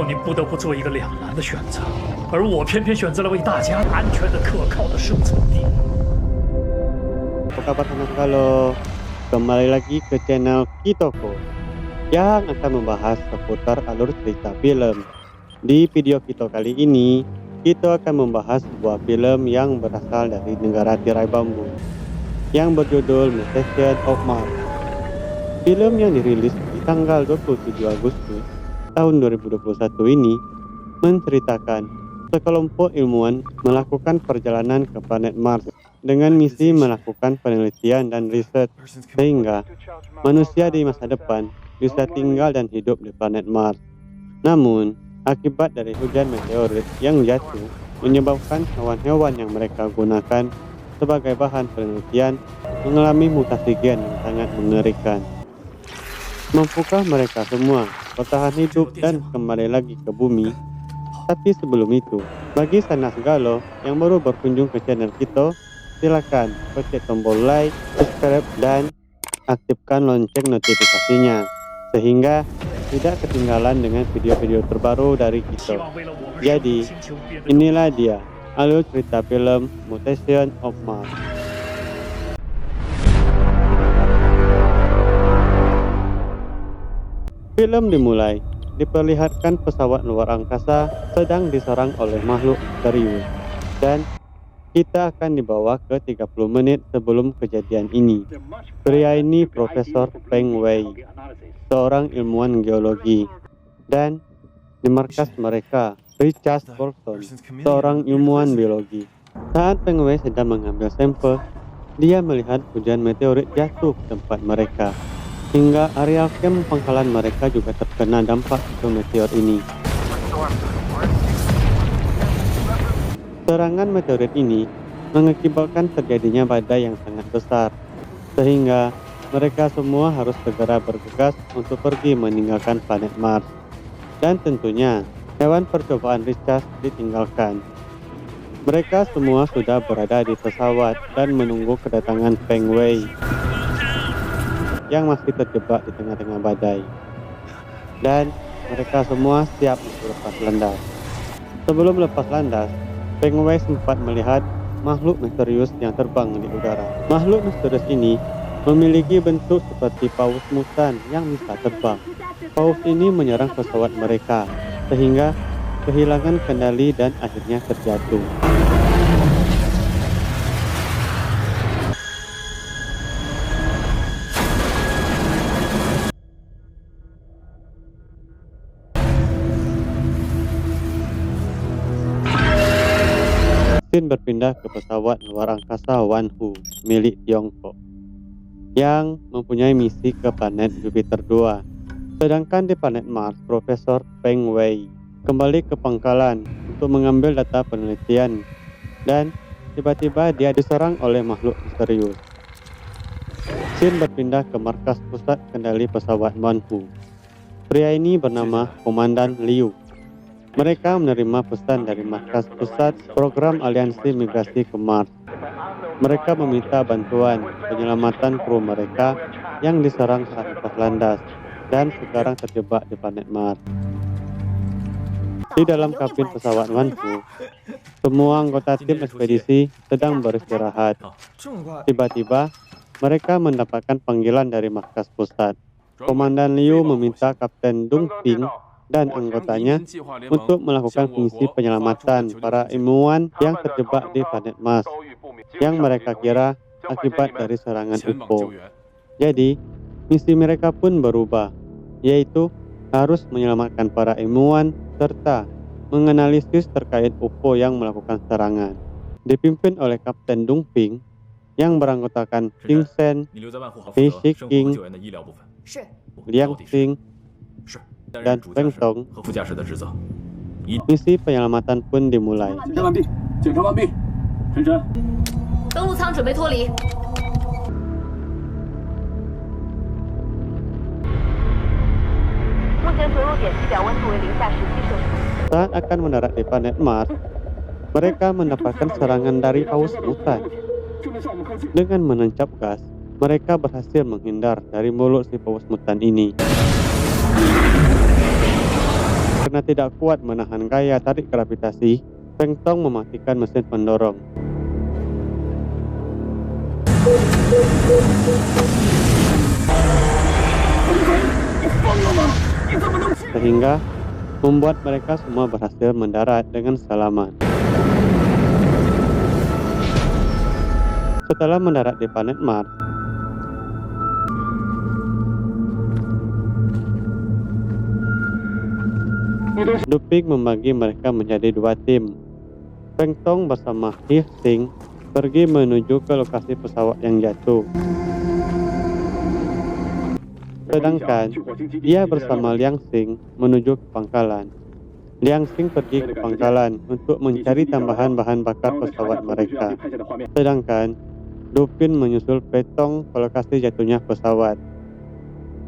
你不得不做一个两难的选择，而我偏偏选择了为大家安全的、可靠的生存地。Apa kabar anak galau? Kembali lagi ke channel Kitoko yang akan membahas seputar alur cerita film. Di video kita kali ini, kita akan membahas sebuah film yang berasal dari negara tirai bambu yang berjudul Mutation of Mars. Film yang dirilis di tanggal 27 Agustus tahun 2021 ini menceritakan sekelompok ilmuwan melakukan perjalanan ke planet Mars dengan misi melakukan penelitian dan riset sehingga manusia di masa depan bisa tinggal dan hidup di planet Mars. Namun, akibat dari hujan meteorit yang jatuh menyebabkan hewan-hewan yang mereka gunakan sebagai bahan penelitian mengalami mutasi gen yang sangat mengerikan. Mampukah mereka semua bertahan hidup dan kembali lagi ke bumi? Tapi sebelum itu, bagi sanak galau yang baru berkunjung ke channel kita, silakan pencet tombol like, subscribe, dan aktifkan lonceng notifikasinya sehingga tidak ketinggalan dengan video-video terbaru dari kita. Jadi, inilah dia alur cerita film Mutation of Mars. Film dimulai diperlihatkan pesawat luar angkasa sedang diserang oleh makhluk misterius dan kita akan dibawa ke 30 menit sebelum kejadian ini. Pria ini Profesor Peng Wei, seorang ilmuwan geologi, dan di markas mereka Richard Bolton, seorang ilmuwan biologi. Saat Peng Wei sedang mengambil sampel, dia melihat hujan meteorit jatuh ke tempat mereka. Hingga areal camp pangkalan mereka juga terkena dampak meteor ini. Serangan meteorit ini mengakibatkan terjadinya badai yang sangat besar, sehingga mereka semua harus segera bergegas untuk pergi meninggalkan planet Mars. Dan tentunya, hewan percobaan Richard ditinggalkan. Mereka semua sudah berada di pesawat dan menunggu kedatangan Peng Wei yang masih terjebak di tengah-tengah badai. Dan mereka semua siap untuk lepas landas. Sebelum lepas landas, Peng Wei sempat melihat makhluk misterius yang terbang di udara. Makhluk misterius ini memiliki bentuk seperti paus mutan yang bisa terbang. Paus ini menyerang pesawat mereka, sehingga kehilangan kendali dan akhirnya terjatuh. Scene berpindah ke pesawat luar angkasa Wanhu milik Tiongkok yang mempunyai misi ke planet Jupiter 2. Sedangkan di planet Mars, Profesor Peng Wei kembali ke pangkalan untuk mengambil data penelitian dan tiba-tiba dia diserang oleh makhluk misterius. Scene berpindah ke markas pusat kendali pesawat Wanhu. Pria ini bernama Komandan Liu. Mereka menerima pesan dari markas pusat program aliansi migrasi ke Mars. Mereka meminta bantuan penyelamatan kru mereka yang diserang saat lepas landas dan sekarang terjebak di planet Mars. Di dalam kabin pesawat Wanhu, semua anggota tim ekspedisi sedang beristirahat. Tiba-tiba, mereka mendapatkan panggilan dari markas pusat. Komandan Liu meminta Kapten Dong Ping dan anggotanya untuk melakukan misi penyelamatan para ilmuwan yang terjebak di planet Mars yang mereka kira akibat dari serangan UFO. Jadi, misi mereka pun berubah, yaitu harus menyelamatkan para ilmuwan serta menganalisis terkait UFO yang melakukan serangan. Dipimpin oleh Kapten Dong Ping yang beranggotakan Ting Shen, He Shiking, Liang Xing, dan Peng Tong. Misi penyelamatan pun dimulai. 登陆舱准备脱离。目前着陆点地表温度为-10°C。 Saat akan mendarat di planet Mars, mereka mendapatkan serangan dari paus mutan. Dengan menancap gas, mereka berhasil menghindar dari mulut si paus mutan ini. Karena Karena tidak kuat menahan gaya tarik gravitasi, Feng Tong mematikan mesin pendorong. Sehingga membuat mereka semua berhasil mendarat dengan selamat. Setelah mendarat di planet Mars, Duping membagi mereka menjadi dua tim. Feng Tong bersama Hi Xing pergi menuju ke lokasi pesawat yang jatuh. Sedangkan dia bersama Liang Xing menuju ke pangkalan. Liang Xing pergi ke pangkalan untuk mencari tambahan bahan bakar pesawat mereka. Sedangkan Dupin menyusul Petong ke lokasi jatuhnya pesawat.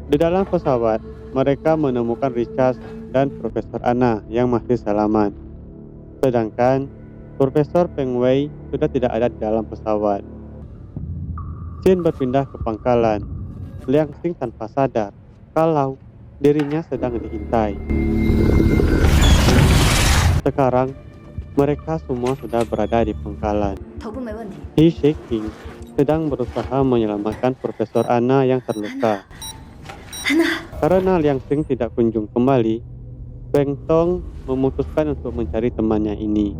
Di dalam pesawat, mereka menemukan Richard dan Profesor Anna yang masih selamat. Sedangkan Profesor Peng Wei sudah tidak ada di dalam pesawat. Xin berpindah ke pangkalan. Liang Xing tanpa sadar kalau dirinya sedang diintai. Sekarang mereka semua sudah berada di pangkalan. Hi Shaking sedang berusaha menyelamatkan Profesor Anna yang terluka. Karena Liang Xing tidak kunjung kembali, Feng Tong memutuskan untuk mencari temannya ini.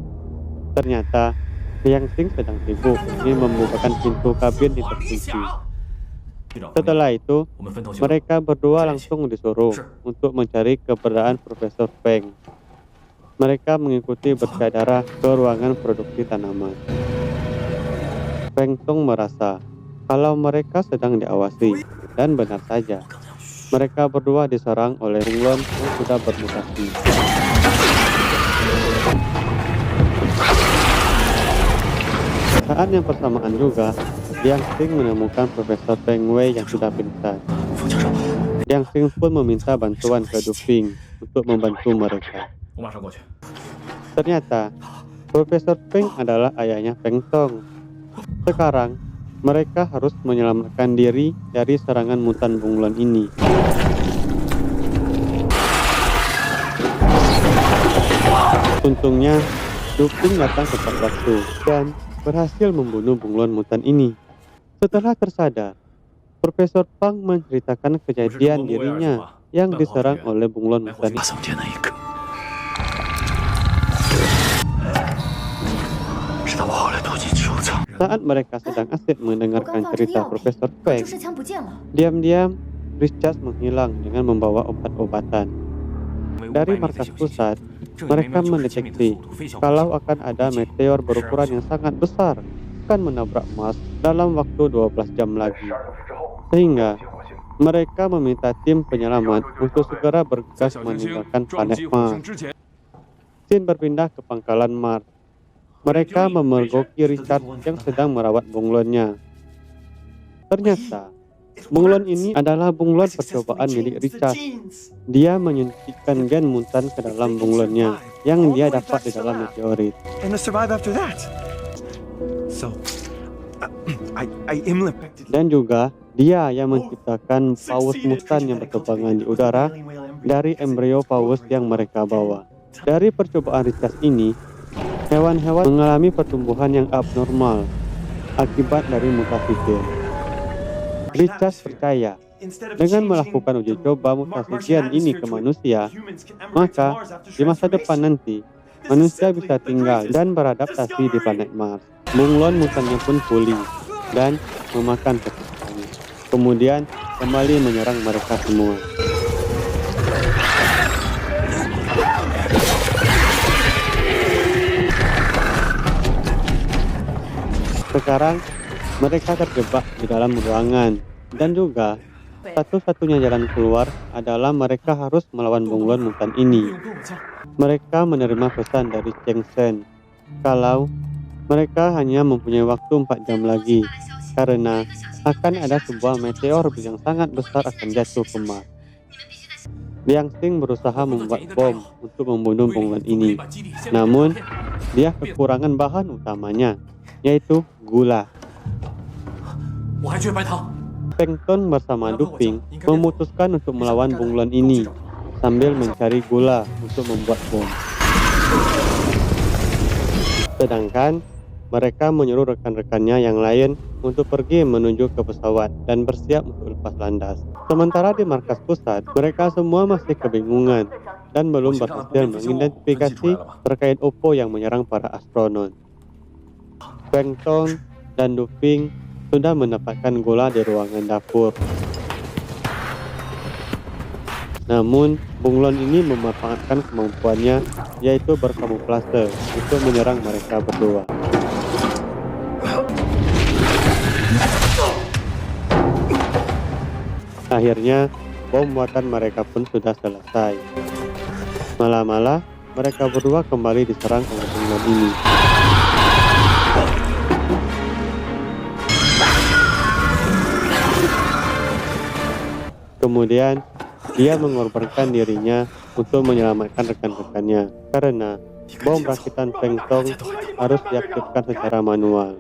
Ternyata Liang Xing sedang sibuk ingin membukakan pintu kabin yang terkunci. Setelah itu, mereka berdua langsung disuruh untuk mencari keberadaan Profesor Feng. Mereka mengikuti bercak darah ke ruangan produksi tanaman. Feng Tong merasa kalau mereka sedang diawasi, dan benar saja. Mereka berdua diserang oleh bunglon yang sudah bermutasi. Saat yang bersamaan juga, Liang Xing menemukan Profesor Peng Wei yang sudah pingsan. Liang Xing pun meminta bantuan ke Duping untuk membantu mereka. Ternyata, Profesor Peng adalah ayahnya Feng Tong. Sekarang, mereka harus menyelamatkan diri dari serangan mutan bunglon ini. Untungnya, Duping datang tepat waktu dan berhasil membunuh bunglon mutan ini. Setelah tersadar, Profesor Pang menceritakan kejadian dirinya yang diserang oleh bunglon mutan ini. Saat mereka sedang asik mendengarkan cerita Profesor Feng, diam-diam Richard menghilang dengan membawa obat-obatan. Dari markas pusat, mereka mendeteksi kalau akan ada meteor berukuran yang sangat besar akan menabrak Mars dalam waktu 12 jam lagi. Sehingga mereka meminta tim penyelamat untuk segera bergegas meninggalkan planet Mars. Xin berpindah ke pangkalan Mars. Mereka memergoki Richard yang sedang merawat bunglonnya. Ternyata, bunglon ini adalah bunglon percobaan milik Richard. Dia menyuntikkan gen mutan ke dalam bunglonnya yang dia dapat di dalam meteorit. Dan juga, dia yang menciptakan paus mutan yang berterbangan di udara dari embrio paus yang mereka bawa. Dari percobaan Richard ini, hewan-hewan mengalami pertumbuhan yang abnormal akibat dari mutasi gen. Richard percaya dengan melakukan uji coba mutasi gen ini ke manusia, maka di masa depan nanti manusia bisa tinggal dan beradaptasi di planet Mars. Bunglon mutannya pun pulih dan memakan pesertanya. Kemudian kembali menyerang mereka semua. Sekarang mereka terjebak di dalam ruangan dan juga satu-satunya jalan keluar adalah mereka harus melawan bunglon mutan ini. Mereka menerima pesan dari Cheng Shen kalau mereka hanya mempunyai waktu 4 jam lagi karena akan ada sebuah meteor yang sangat besar akan jatuh ke Mars. Liang Xing berusaha membuat bom untuk membunuh bunglon ini, namun dia kekurangan bahan utamanya, yaitu gula. Feng Tong bersama Duping memutuskan untuk melawan bunglon ini. sambil mencari gula untuk membuat bom. Sedangkan mereka menyuruh rekan-rekannya yang lain untuk pergi menuju ke pesawat dan bersiap untuk lepas landas. Sementara di markas pusat, mereka semua masih kebingungan dan belum berhasil mengidentifikasi terkait UFO yang menyerang para astronot. Feng Tong dan Du Ping sudah mendapatkan gula di ruangan dapur. Namun, bunglon ini memanfaatkan kemampuannya, yaitu berkamuflase untuk menyerang mereka berdua. Akhirnya, bom buatan mereka pun sudah selesai. Malah-malah, mereka berdua kembali diserang oleh bunglon ini. Kemudian, dia mengorbankan dirinya untuk menyelamatkan rekan-rekannya karena bom rakitan Feng Tong harus diaktifkan secara manual.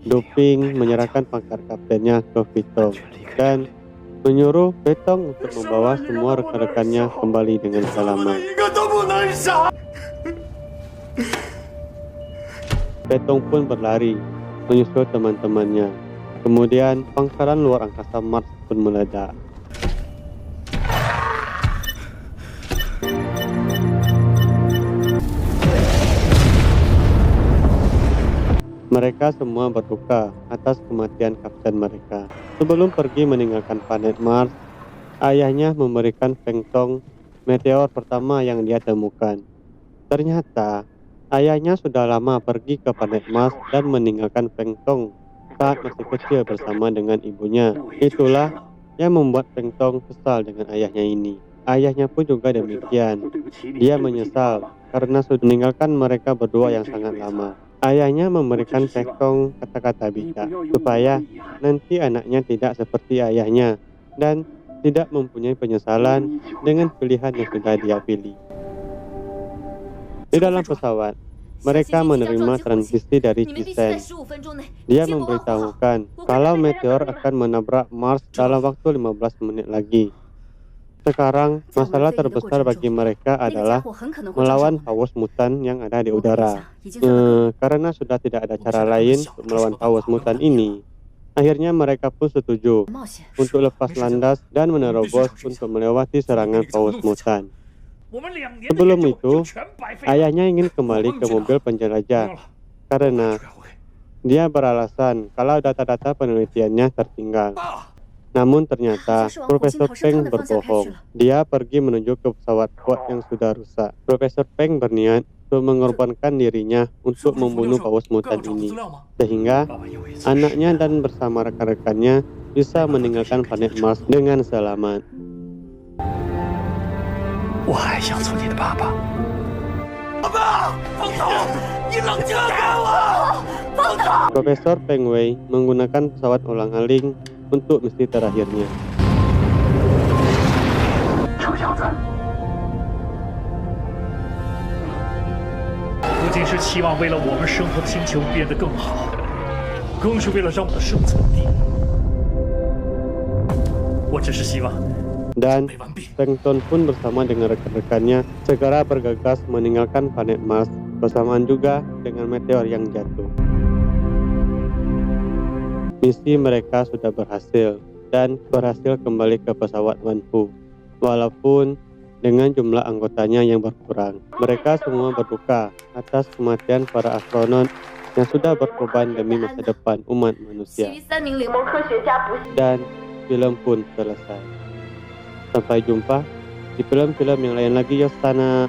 Du Ping menyerahkan pangkat kaptennya ke Fitong dan menyuruh Fitong untuk membawa semua rekan-rekannya kembali dengan selamat. Fitong pun berlari menyusul teman-temannya. Kemudian pangkalan luar angkasa Mars pun meledak. Mereka semua berduka atas kematian kapten mereka. Sebelum pergi meninggalkan planet Mars, ayahnya memberikan Feng Tong meteor pertama yang dia temukan. Ternyata, ayahnya sudah lama pergi ke planet Mars dan meninggalkan Feng Tong saat masih kecil bersama dengan ibunya. Itulah yang membuat Feng Tong kesal dengan ayahnya ini. Ayahnya pun juga demikian. Dia menyesal karena sudah meninggalkan mereka berdua yang sangat lama. Ayahnya memberikan Feng Tong kata-kata bijak supaya nanti anaknya tidak seperti ayahnya dan tidak mempunyai penyesalan dengan pilihan yang sudah dia pilih. Di dalam pesawat, mereka menerima transmisi dari Cisen. Dia memberitahukan kalau meteor akan menabrak Mars dalam waktu 15 menit lagi. Sekarang, masalah terbesar bagi mereka adalah melawan paus mutan yang ada di udara. Karena sudah tidak ada cara lain untuk melawan paus mutan ini, akhirnya mereka pun setuju untuk lepas landas dan menerobos untuk melewati serangan paus mutan. Sebelum itu, ayahnya ingin kembali ke mobil penjelajah karena dia beralasan kalau data-data penelitiannya tertinggal. Namun ternyata Profesor Peng berbohong. Dia pergi menuju ke pesawat kuat yang sudah rusak. Profesor Peng berniat untuk mengorbankan dirinya untuk membunuh paus mutan ini, sehingga anaknya dan bersama rekan-rekannya bisa meninggalkan planet Mars dengan selamat. Profesor Peng Wei menggunakan pesawat ulang-alik untuk misi terakhirnya. Dan Feng Tong pun bersama dengan rekan-rekannya segera bergegas meninggalkan planet Mars bersamaan juga dengan meteor yang jatuh. Misi mereka sudah berhasil dan berhasil kembali ke pesawat Wanfu, walaupun dengan jumlah anggotanya yang berkurang. Mereka semua berduka atas kematian para astronot yang sudah berkorban demi masa depan umat manusia. Dan film pun selesai. Sampai jumpa di film-film yang lain lagi, Yosana.